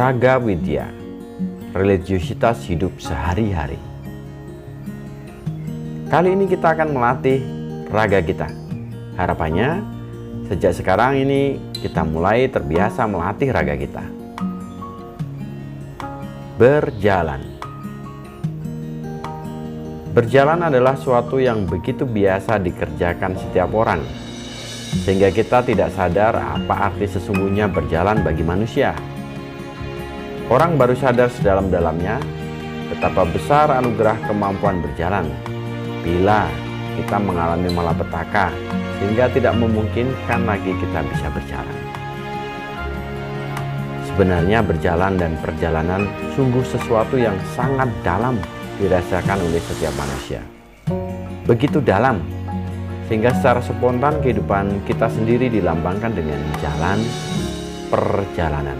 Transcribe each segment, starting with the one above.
Raga Widya, religiusitas hidup sehari-hari. Kali ini kita akan melatih raga kita. Harapannya sejak sekarang ini kita mulai terbiasa melatih raga kita. Berjalan. Berjalan adalah suatu yang begitu biasa dikerjakan setiap orang, sehingga kita tidak sadar apa arti sesungguhnya berjalan bagi manusia. Orang baru sadar sedalam-dalamnya betapa besar anugerah kemampuan berjalan bila kita mengalami malapetaka sehingga tidak memungkinkan lagi kita bisa berjalan. Sebenarnya berjalan dan perjalanan sungguh sesuatu yang sangat dalam dirasakan oleh setiap manusia. Begitu dalam sehingga secara spontan kehidupan kita sendiri dilambangkan dengan jalan perjalanan.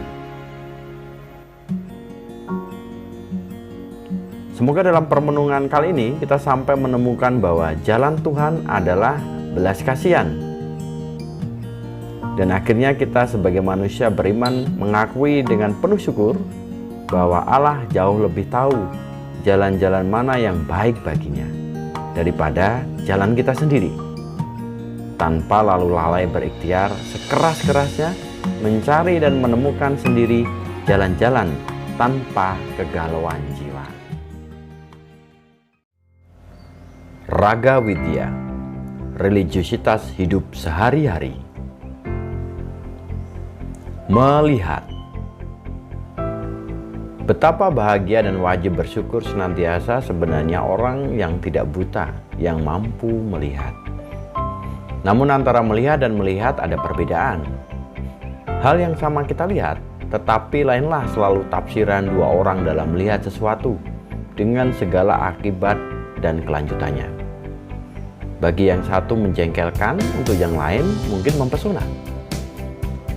Semoga dalam permenungan kali ini kita sampai menemukan bahwa jalan Tuhan adalah belas kasihan. Dan akhirnya kita sebagai manusia beriman mengakui dengan penuh syukur bahwa Allah jauh lebih tahu jalan-jalan mana yang baik baginya daripada jalan kita sendiri. Tanpa lalu lalai berikhtiar sekeras-kerasnya mencari dan menemukan sendiri jalan-jalan tanpa kegalauan jiwa. Raga Widya, religiusitas hidup sehari-hari. Melihat. Betapa bahagia dan wajib bersyukur senantiasa sebenarnya orang yang tidak buta, yang mampu melihat. Namun antara melihat dan melihat ada perbedaan. Hal yang sama kita lihat, tetapi lainlah selalu tafsiran dua orang dalam melihat sesuatu dengan segala akibat dan kelanjutannya. Bagi yang satu menjengkelkan, untuk yang lain mungkin mempesona.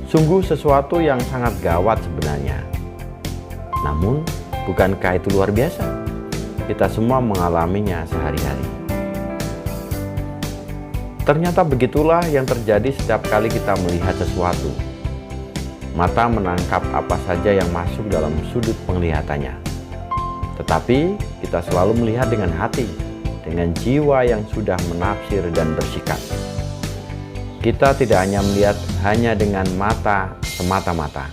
Sungguh sesuatu yang sangat gawat sebenarnya. Namun, bukankah itu luar biasa? Kita semua mengalaminya sehari-hari. Ternyata begitulah yang terjadi setiap kali kita melihat sesuatu. Mata menangkap apa saja yang masuk dalam sudut penglihatannya. Tetapi kita selalu melihat dengan hati, dengan jiwa yang sudah menafsir dan bersikap. Kita tidak hanya melihat hanya dengan mata semata-mata,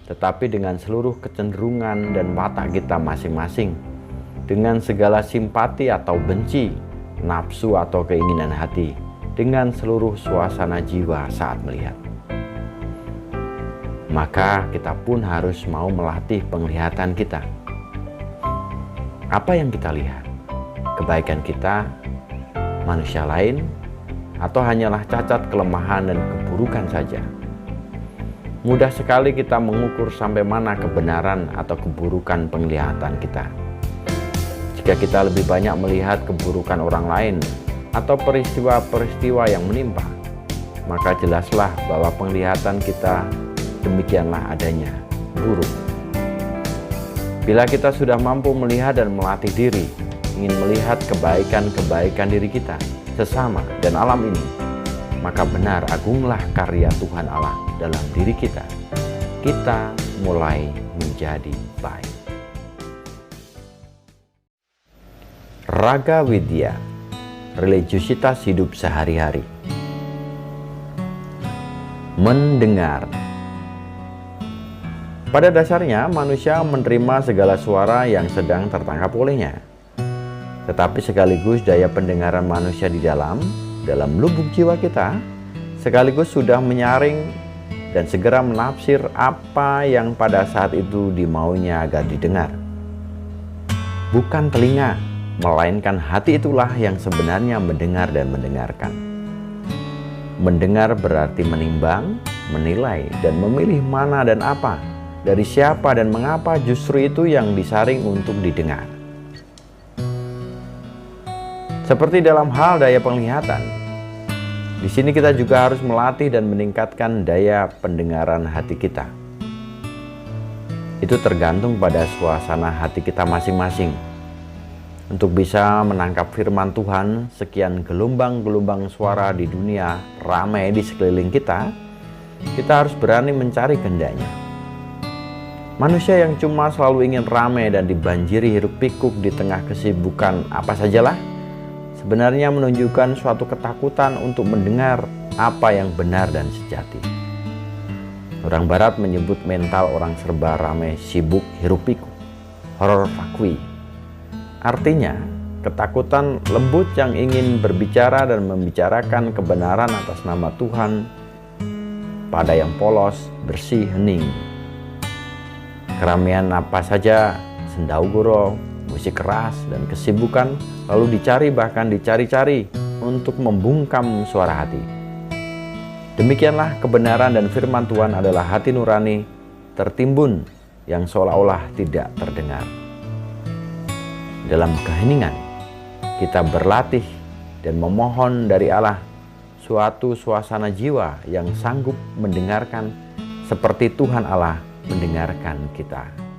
tetapi dengan seluruh kecenderungan dan watak kita masing-masing, dengan segala simpati atau benci, nafsu atau keinginan hati, dengan seluruh suasana jiwa saat melihat. Maka kita pun harus mau melatih penglihatan kita. Apa yang kita lihat? Kebaikan kita, manusia lain, atau hanyalah cacat, kelemahan, dan keburukan saja? Mudah sekali kita mengukur sampai mana kebenaran atau keburukan penglihatan kita. Jika kita lebih banyak melihat keburukan orang lain atau peristiwa-peristiwa yang menimpa, maka jelaslah bahwa penglihatan kita demikianlah adanya, buruk. Bila kita sudah mampu melihat dan melatih diri, ingin melihat kebaikan-kebaikan diri kita, sesama, dan alam ini, maka benar agunglah karya Tuhan Allah dalam diri kita. Kita mulai menjadi baik. Raga Widya, religiusitas hidup sehari-hari. Mendengar. Pada dasarnya manusia menerima segala suara yang sedang tertangkap olehnya. Tetapi sekaligus daya pendengaran manusia di dalam lubuk jiwa kita sekaligus sudah menyaring dan segera menafsir apa yang pada saat itu dimaunya agar didengar. Bukan telinga, melainkan hati itulah yang sebenarnya mendengar dan mendengarkan. Mendengar berarti menimbang, menilai, dan memilih mana dan apa, dari siapa dan mengapa justru itu yang disaring untuk didengar. Seperti dalam hal daya penglihatan, di sini kita juga harus melatih dan meningkatkan daya pendengaran hati kita. Itu tergantung pada suasana hati kita masing-masing. Untuk bisa menangkap firman Tuhan, sekian gelombang-gelombang suara di dunia ramai di sekeliling kita, kita harus berani mencari kehendaknya. Manusia yang cuma selalu ingin ramai dan dibanjiri hiruk-pikuk di tengah kesibukan apa sajalah, sebenarnya menunjukkan suatu ketakutan untuk mendengar apa yang benar dan sejati. Orang Barat menyebut mental orang serba ramai, sibuk, hiruk-pikuk, horor vakui. Artinya, ketakutan lembut yang ingin berbicara dan membicarakan kebenaran atas nama Tuhan pada yang polos, bersih, hening. Keramaian apa saja, sendaugoro, musik keras, dan kesibukan lalu dicari, bahkan dicari-cari untuk membungkam suara hati. Demikianlah kebenaran dan firman Tuhan adalah hati nurani tertimbun yang seolah-olah tidak terdengar. Dalam keheningan, kita berlatih dan memohon dari Allah suatu suasana jiwa yang sanggup mendengarkan seperti Tuhan Allah mendengarkan kita.